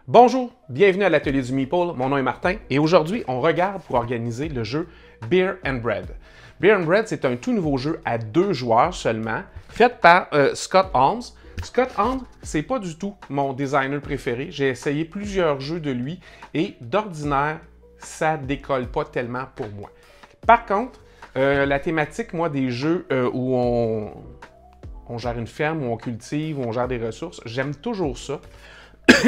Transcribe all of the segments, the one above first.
Bonjour, bienvenue à l'atelier du Meeple, mon nom est Martin et aujourd'hui on regarde pour organiser le jeu Beer and Bread. Beer and Bread c'est un tout nouveau jeu à 2 joueurs seulement, fait par Scott Holmes. Scott Holmes, c'est pas du tout mon designer préféré, j'ai essayé plusieurs jeux de lui et d'ordinaire, ça décolle pas tellement pour moi. Par contre, la thématique, moi, des jeux où on gère une ferme, où on cultive, où on gère des ressources, j'aime toujours ça.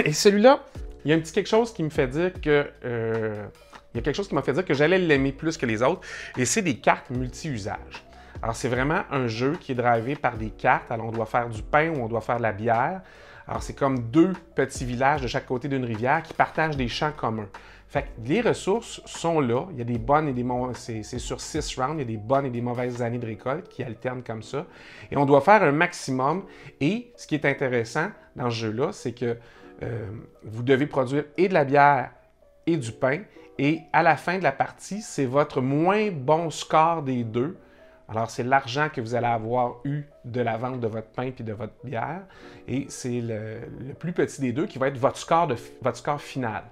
Et celui-là, il y a un petit quelque chose qui me fait dire que... il y a quelque chose qui m'a fait dire que j'allais l'aimer plus que les autres, et c'est des cartes multi-usages. Alors, c'est vraiment un jeu qui est drivé par des cartes. Alors, on doit faire du pain ou on doit faire de la bière. Alors, c'est comme 2 petits villages de chaque côté d'une rivière qui partagent des champs communs. Fait que les ressources sont là. Il y a des bonnes et des mauvaises... C'est sur 6 rounds. Il y a des bonnes et des mauvaises années de récolte qui alternent comme ça. Et on doit faire un maximum. Et ce qui est intéressant dans ce jeu-là, c'est que vous devez produire et de la bière et du pain. Et à la fin de la partie, c'est votre moins bon score des deux. Alors, c'est l'argent que vous allez avoir eu de la vente de votre pain et de votre bière. Et c'est le plus petit des deux qui va être votre score final.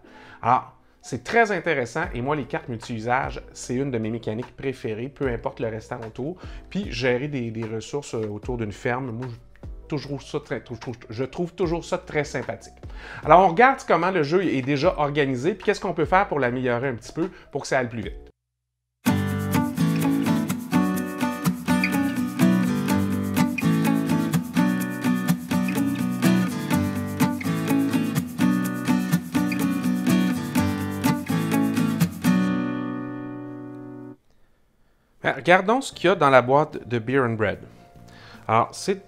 Alors, c'est très intéressant. Et moi, les cartes multi-usages, c'est une de mes mécaniques préférées, peu importe le restant autour. Puis, gérer des ressources autour d'une ferme, moi, je trouve toujours ça très sympathique. Alors, on regarde comment le jeu est déjà organisé, puis qu'est-ce qu'on peut faire pour l'améliorer un petit peu pour que ça aille plus vite. Regardons ce qu'il y a dans la boîte de Beer and Bread. Alors, c'est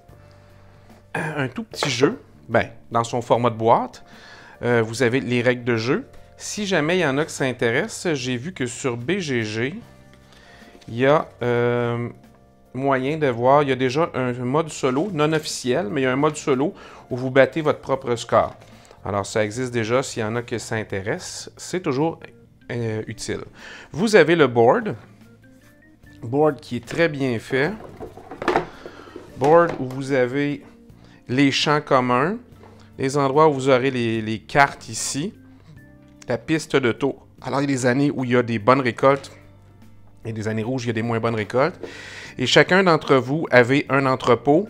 un tout petit jeu, dans son format de boîte. Vous avez les règles de jeu. Si jamais il y en a qui s'intéressent, j'ai vu que sur BGG, il y a moyen de voir, il y a déjà un mode solo, non officiel, mais il y a un mode solo où vous battez votre propre score. Alors, ça existe déjà, s'il y en a qui s'intéressent, c'est toujours utile. Vous avez le board qui est très bien fait. Board où vous avez les champs communs, les endroits où vous aurez les cartes ici, la piste de tour. Alors, il y a des années où il y a des bonnes récoltes et des années rouges, il y a des moins bonnes récoltes. Et chacun d'entre vous avait un entrepôt,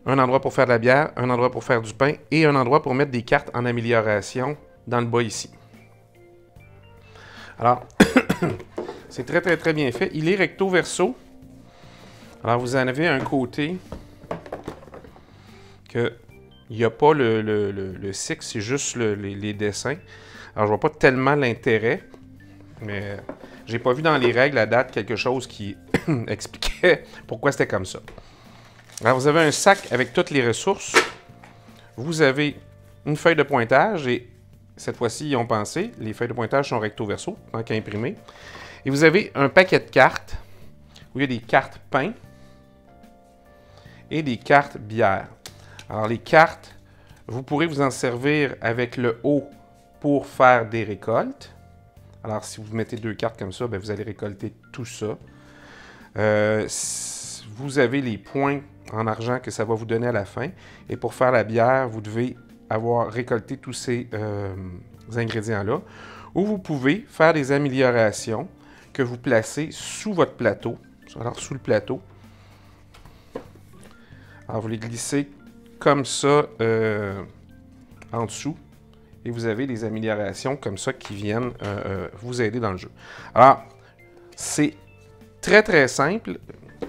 un endroit pour faire de la bière, un endroit pour faire du pain et un endroit pour mettre des cartes en amélioration dans le bas ici. Alors, c'est très, très, très bien fait. Il est recto-verso. Alors, vous en avez un côté que il n'y a pas le six, c'est juste les dessins. Alors, je vois pas tellement l'intérêt, mais j'ai pas vu dans les règles à date quelque chose qui expliquait pourquoi c'était comme ça. Alors, vous avez un sac avec toutes les ressources. Vous avez une feuille de pointage et cette fois-ci, ils ont pensé, les feuilles de pointage sont recto-verso, tant qu'à imprimer. Et vous avez un paquet de cartes où il y a des cartes pain et des cartes bière. Alors, les cartes, vous pourrez vous en servir avec le haut pour faire des récoltes. Alors, si vous mettez 2 cartes comme ça, vous allez récolter tout ça. Vous avez les points en argent que ça va vous donner à la fin. Et pour faire la bière, vous devez avoir récolté tous ces ingrédients-là. Ou vous pouvez faire des améliorations que vous placez sous votre plateau. Alors, sous le plateau. Alors, vous les glissez comme ça en dessous. Et vous avez des améliorations comme ça qui viennent vous aider dans le jeu. Alors, c'est très, très simple.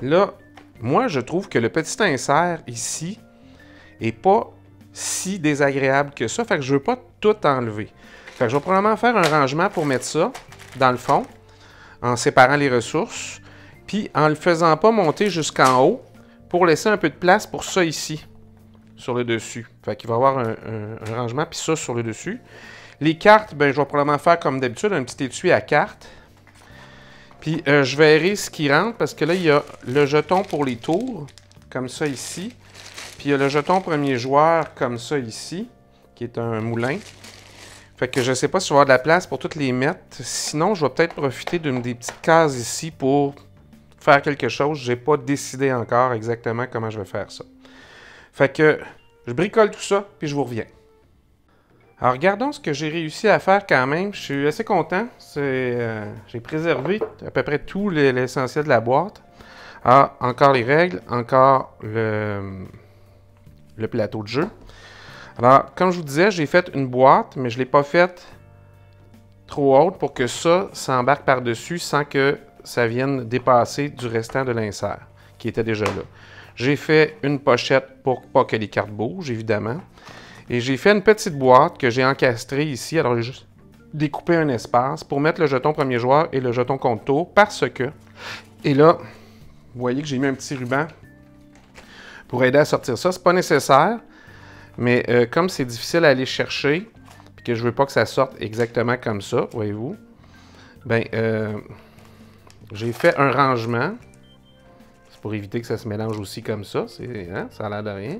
Là, moi, je trouve que le petit insert ici n'est pas si désagréable que ça. Fait que je ne veux pas tout enlever. Fait que je vais probablement faire un rangement pour mettre ça dans le fond, en séparant les ressources, puis en ne le faisant pas monter jusqu'en haut, pour laisser un peu de place pour ça ici, sur le dessus. Fait qu'il va y avoir un rangement, puis ça sur le dessus. Les cartes, je vais probablement faire comme d'habitude, un petit étui à cartes. Puis je verrai ce qui rentre, parce que là, il y a le jeton pour les tours, comme ça ici. Puis il y a le jeton premier joueur, comme ça ici, qui est un moulin. Fait que je ne sais pas si je vais avoir de la place pour toutes les mettre. Sinon, je vais peut-être profiter d'une des petites cases ici pour faire quelque chose. Je n'ai pas décidé encore exactement comment je vais faire ça. Fait que je bricole tout ça, puis je vous reviens. Alors, regardons ce que j'ai réussi à faire quand même. Je suis assez content. J'ai préservé à peu près tout l'essentiel de la boîte. Ah, encore les règles, encore le plateau de jeu. Alors, comme je vous disais, j'ai fait une boîte, mais je ne l'ai pas faite trop haute pour que ça s'embarque par-dessus sans que ça vienne dépasser du restant de l'insert qui était déjà là. J'ai fait une pochette pour pas que les cartes bougent, évidemment. Et j'ai fait une petite boîte que j'ai encastrée ici. Alors, j'ai juste découpé un espace pour mettre le jeton premier joueur et le jeton compte tour parce que... Et là, vous voyez que j'ai mis un petit ruban pour aider à sortir ça. C'est pas nécessaire, mais comme c'est difficile à aller chercher, puis que je veux pas que ça sorte exactement comme ça, voyez-vous, ben, j'ai fait un rangement. C'est pour éviter que ça se mélange aussi comme ça. Hein, ça a l'air de rien.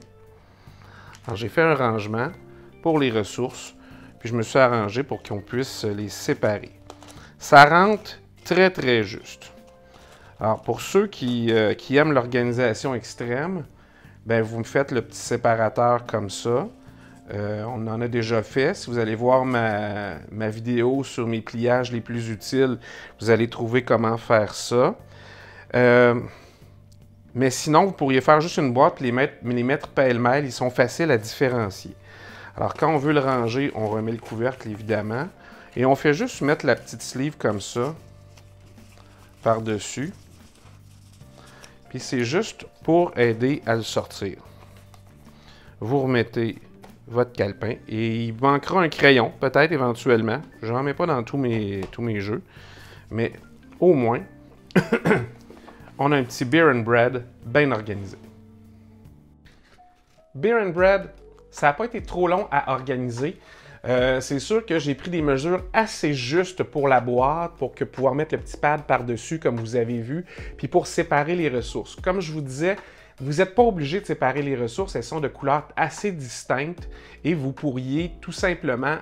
Alors, j'ai fait un rangement pour les ressources, puis je me suis arrangé pour qu'on puisse les séparer. Ça rentre très, très juste. Alors, pour ceux qui aiment l'organisation extrême, ben, vous me faites le petit séparateur comme ça. On en a déjà fait. Si vous allez voir ma vidéo sur mes pliages les plus utiles, vous allez trouver comment faire ça. Mais sinon, vous pourriez faire juste une boîte et les mettre pêle-mêle. Ils sont faciles à différencier. Alors, quand on veut le ranger, on remet le couvercle, évidemment. Et on fait juste mettre la petite sleeve comme ça, par-dessus. Puis c'est juste pour aider à le sortir. Vous remettez votre calepin. Et il manquera un crayon, peut-être éventuellement. Je n'en mets pas dans tous mes jeux. Mais au moins... on a un petit Beer and Bread bien organisé. Beer and Bread, ça n'a pas été trop long à organiser. C'est sûr que j'ai pris des mesures assez justes pour la boîte, pour pouvoir mettre le petit pad par-dessus, comme vous avez vu, puis pour séparer les ressources. Comme je vous disais, vous n'êtes pas obligé de séparer les ressources, elles sont de couleurs assez distinctes et vous pourriez tout simplement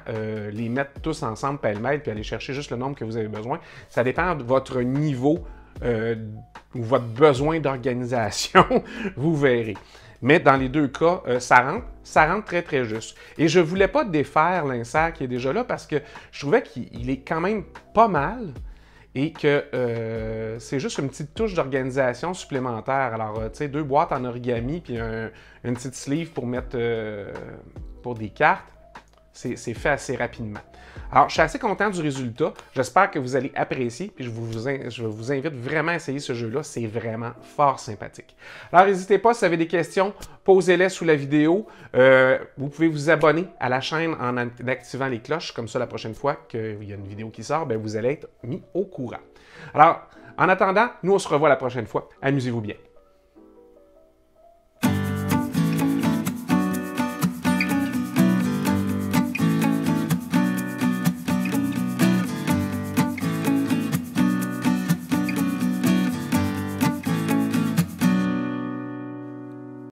les mettre tous ensemble pêle-mêle puis aller chercher juste le nombre que vous avez besoin. Ça dépend de votre niveau ou votre besoin d'organisation, vous verrez. Mais dans les deux cas, ça rentre très très juste. Et je ne voulais pas défaire l'insert qui est déjà là parce que je trouvais qu'il est quand même pas mal et que c'est juste une petite touche d'organisation supplémentaire. Alors, tu sais, 2 boîtes en origami puis une petite sleeve pour mettre pour des cartes, c'est fait assez rapidement. Alors, je suis assez content du résultat. J'espère que vous allez apprécier. Puis je vous invite vraiment à essayer ce jeu-là. C'est vraiment fort sympathique. Alors, n'hésitez pas, si vous avez des questions, posez-les sous la vidéo. Vous pouvez vous abonner à la chaîne en activant les cloches. Comme ça, la prochaine fois qu'il y a une vidéo qui sort, bien, vous allez être mis au courant. Alors, en attendant, nous, on se revoit la prochaine fois. Amusez-vous bien.